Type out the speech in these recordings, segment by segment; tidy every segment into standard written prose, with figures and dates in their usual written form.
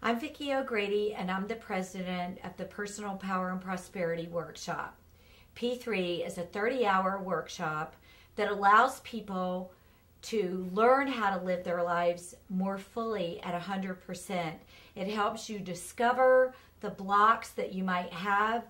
I'm Vicki O'Grady, and I'm the president of the Personal Power and Prosperity Workshop. P3 is a 30-hour workshop that allows people to learn how to live their lives more fully at 100%. It helps you discover the blocks that you might have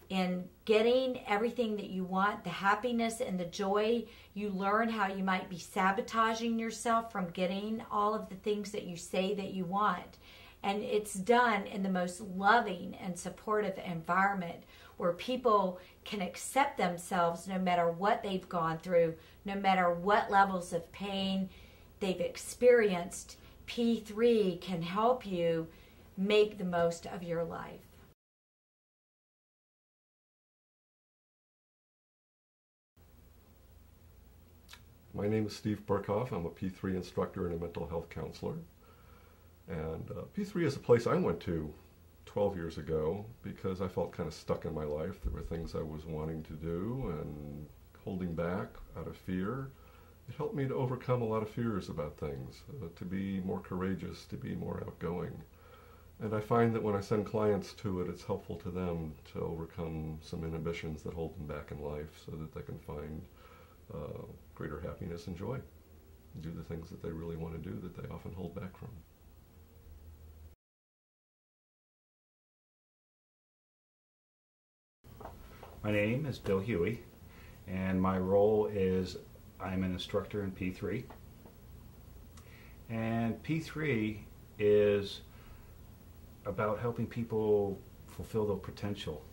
in getting everything that you want, the happiness and the joy. You learn how you might be sabotaging yourself from getting all of the things that you say that you want. And it's done in the most loving and supportive environment where people can accept themselves no matter what they've gone through, no matter what levels of pain they've experienced. P3 can help you make the most of your life. My name is Steve Burkhoff. I'm a P3 instructor and a mental health counselor. And P3 is a place I went to 12 years ago because I felt kind of stuck in my life. There were things I was wanting to do and holding back out of fear. It helped me to overcome a lot of fears about things, to be more courageous, to be more outgoing. And I find that when I send clients to it, it's helpful to them to overcome some inhibitions that hold them back in life so that they can find greater happiness and joy and do the things that they really want to do that they often hold back from. My name is Bill Huey, and my role is I'm an instructor in P3. And P3 is about helping people fulfill their potential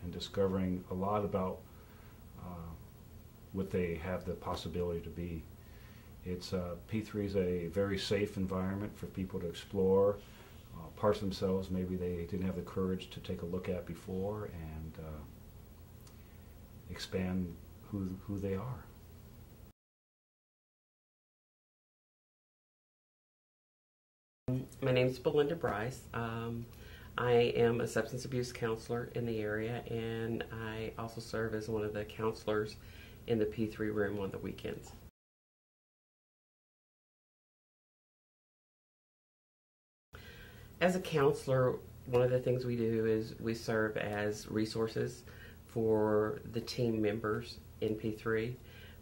and discovering a lot about what they have the possibility to be. P3 is a very safe environment for people to explore parts of themselves maybe they didn't have the courage to take a look at before, and expand who they are. My name is Belinda Bryce. I am a substance abuse counselor in the area, and I also serve as one of the counselors in the P3 room on the weekends. As a counselor, one of the things we do is we serve as resources for the team members in P3.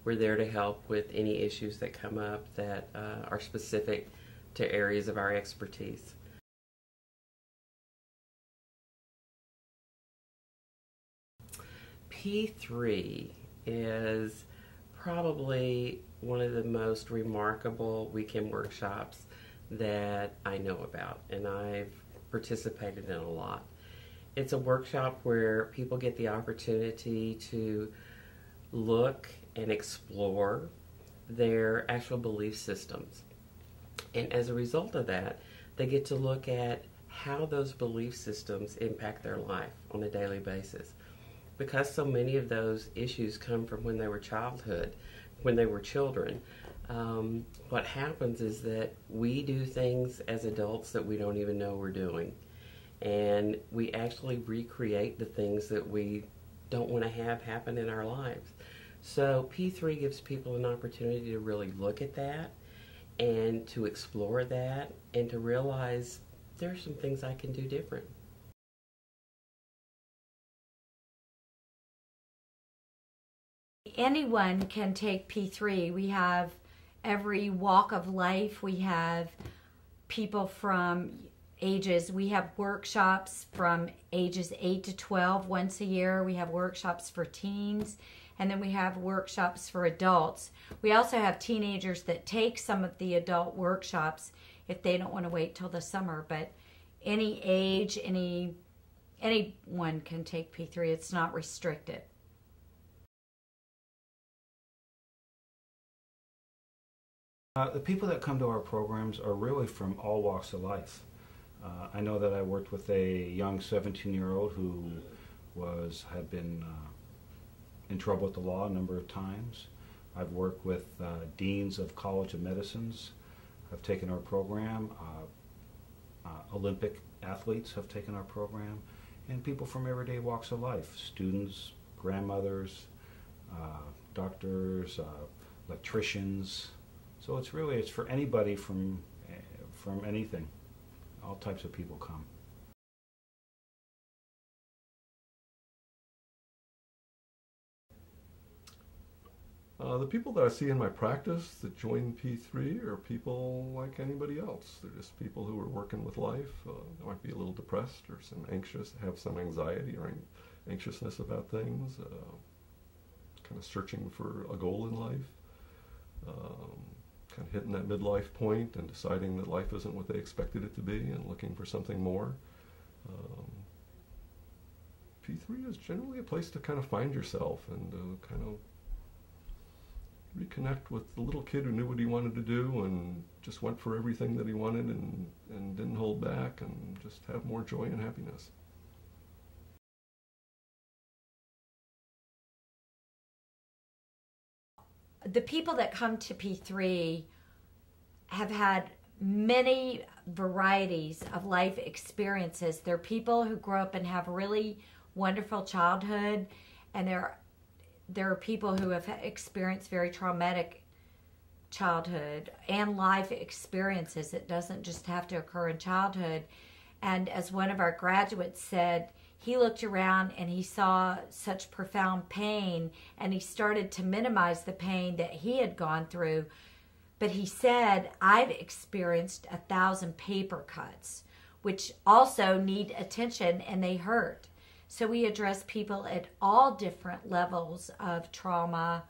We're there to help with any issues that come up that are specific to areas of our expertise. P3 is probably one of the most remarkable weekend workshops that I know about, and I've participated in a lot. It's a workshop where people get the opportunity to look and explore their actual belief systems. And as a result of that, they get to look at how those belief systems impact their life on a daily basis. Because so many of those issues come from when they were children, what happens is that we do things as adults that we don't even know we're doing. And we actually recreate the things that we don't want to have happen in our lives. So P3 gives people an opportunity to really look at that and to explore that and to realize there's some things I can do different. Anyone can take P3. We have every walk of life. We have people from ages. We have workshops from ages 8 to 12 once a year. We have workshops for teens, and then we have workshops for adults. We also have teenagers that take some of the adult workshops if they don't want to wait till the summer. But any age, anyone can take P3. It's not restricted. The people that come to our programs are really from all walks of life. I know that I worked with a young 17-year-old who had been in trouble with the law a number of times. I've worked with deans of College of Medicines have taken our program. Olympic athletes have taken our program, and people from everyday walks of life, students, grandmothers, doctors, electricians. So it's for anybody from anything. all types of people come. The people that I see in my practice that join P3 are people like anybody else. They're just people who are working with life. They might be a little depressed or have some anxiety or anxiousness about things, kind of searching for a goal in life, kind of hitting that midlife point and deciding that life isn't what they expected it to be and looking for something more. P3 is generally a place to kind of find yourself and kind of reconnect with the little kid who knew what he wanted to do and just went for everything that he wanted and didn't hold back, and just have more joy and happiness. The people that come to P3 have had many varieties of life experiences. They're people who grow up and have really wonderful childhood, and there are people who have experienced very traumatic childhood and life experiences. It doesn't just have to occur in childhood. And as one of our graduates said, he looked around and he saw such profound pain, and he started to minimize the pain that he had gone through. But he said, I've experienced 1,000 paper cuts, which also need attention, and they hurt. So we address people at all different levels of trauma,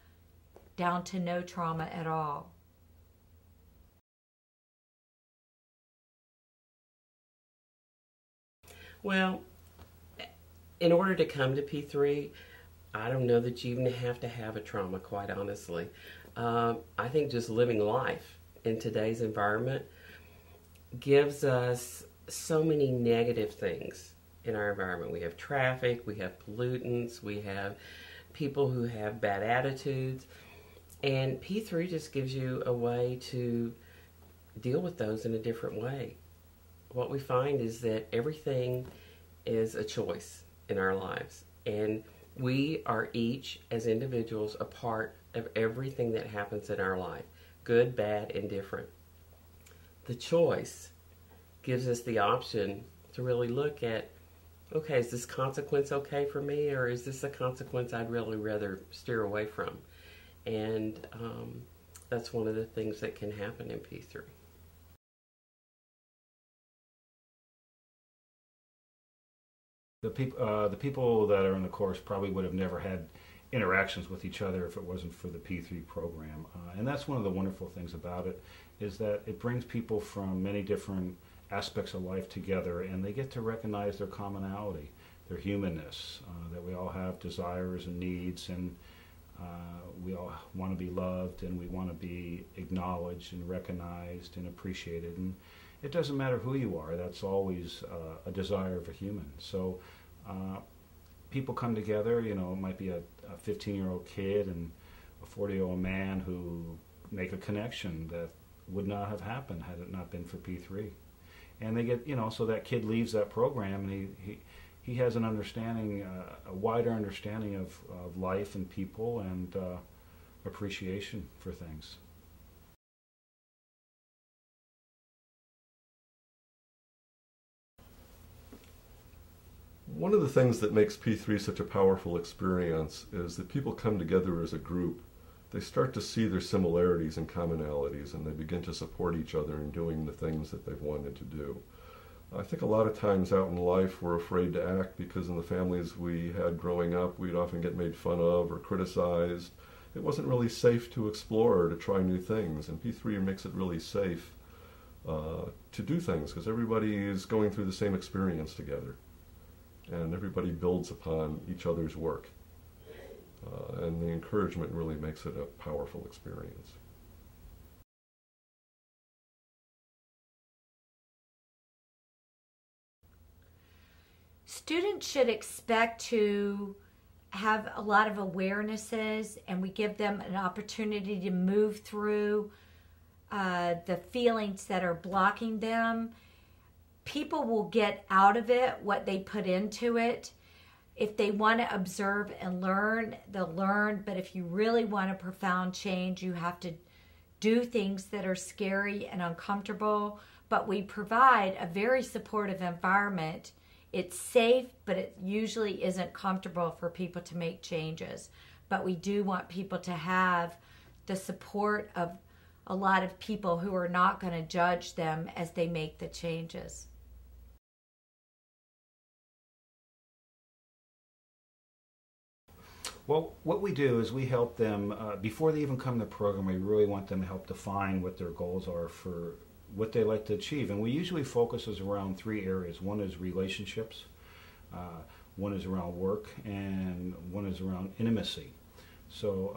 down to no trauma at all. Well, in order to come to P3, I don't know that you even have to have a trauma, quite honestly. I think just living life in today's environment gives us so many negative things in our environment. We have traffic, we have pollutants, we have people who have bad attitudes, and P3 just gives you a way to deal with those in a different way. What we find is that everything is a choice in our lives, and we are each, as individuals, a part of everything that happens in our life, good, bad, and different. The choice gives us the option to really look at, okay, is this consequence okay for me, or is this a consequence I'd really rather steer away from? And that's one of the things that can happen in P3. The people that are in the course probably would have never had interactions with each other if it wasn't for the P3 program. And that's one of the wonderful things about it, is that it brings people from many different aspects of life together, and they get to recognize their commonality, their humanness, that we all have desires and needs, and we all want to be loved, and we want to be acknowledged and recognized and appreciated. And it doesn't matter who you are, that's always a desire of a human. So people come together, you know, it might be a 15-year-old kid and a 40-year-old man who make a connection that would not have happened had it not been for P3. And they get, you know, so that kid leaves that program and he has an understanding, a wider understanding of life and people, and appreciation for things. One of the things that makes P3 such a powerful experience is that people come together as a group. They start to see their similarities and commonalities, and they begin to support each other in doing the things that they've wanted to do. I think a lot of times out in life we're afraid to act because in the families we had growing up we'd often get made fun of or criticized. It wasn't really safe to explore or to try new things, and P3 makes it really safe to do things because everybody is going through the same experience together, and everybody builds upon each other's work. And the encouragement really makes it a powerful experience. Students should expect to have a lot of awarenesses, and we give them an opportunity to move through the feelings that are blocking them. People will get out of it what they put into it. If they want to observe and learn, they'll learn. But if you really want a profound change, you have to do things that are scary and uncomfortable. but we provide a very supportive environment. It's safe, but it usually isn't comfortable for people to make changes. But we do want people to have the support of a lot of people who are not going to judge them as they make the changes. Well, what we do is we help them, before they even come to the program, we really want them to help define what their goals are for what they like to achieve. And we usually focus around 3 areas. One is relationships, one is around work, and one is around intimacy. So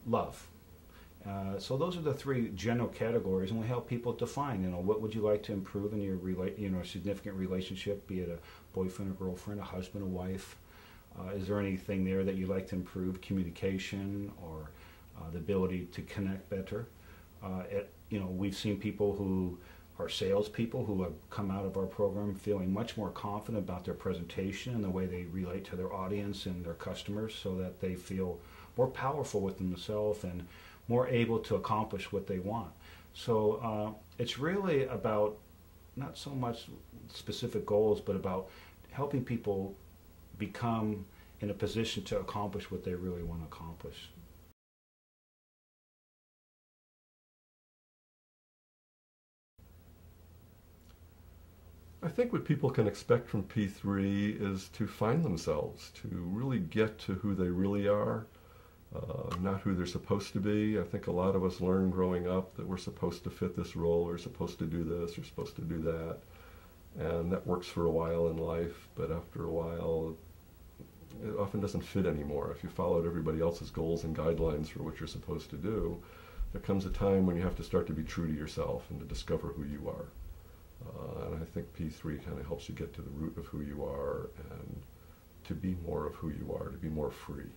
love. So those are the 3 general categories, and we help people define, what would you like to improve in your significant relationship, be it a boyfriend or girlfriend, a husband or wife. Is there anything there that you'd like to improve? Communication or the ability to connect better? We've seen people who are salespeople who have come out of our program feeling much more confident about their presentation and the way they relate to their audience and their customers, so that they feel more powerful with themselves and more able to accomplish what they want. So it's really about not so much specific goals, but about helping people become in a position to accomplish what they really want to accomplish. I think what people can expect from P3 is to find themselves, to really get to who they really are, not who they're supposed to be. I think a lot of us learn growing up that we're supposed to fit this role, or supposed to do this, or supposed to do that. And that works for a while in life, but after a while, it often doesn't fit anymore. If you followed everybody else's goals and guidelines for what you're supposed to do, there comes a time when you have to start to be true to yourself and to discover who you are. And I think P3 kind of helps you get to the root of who you are and to be more of who you are, to be more free.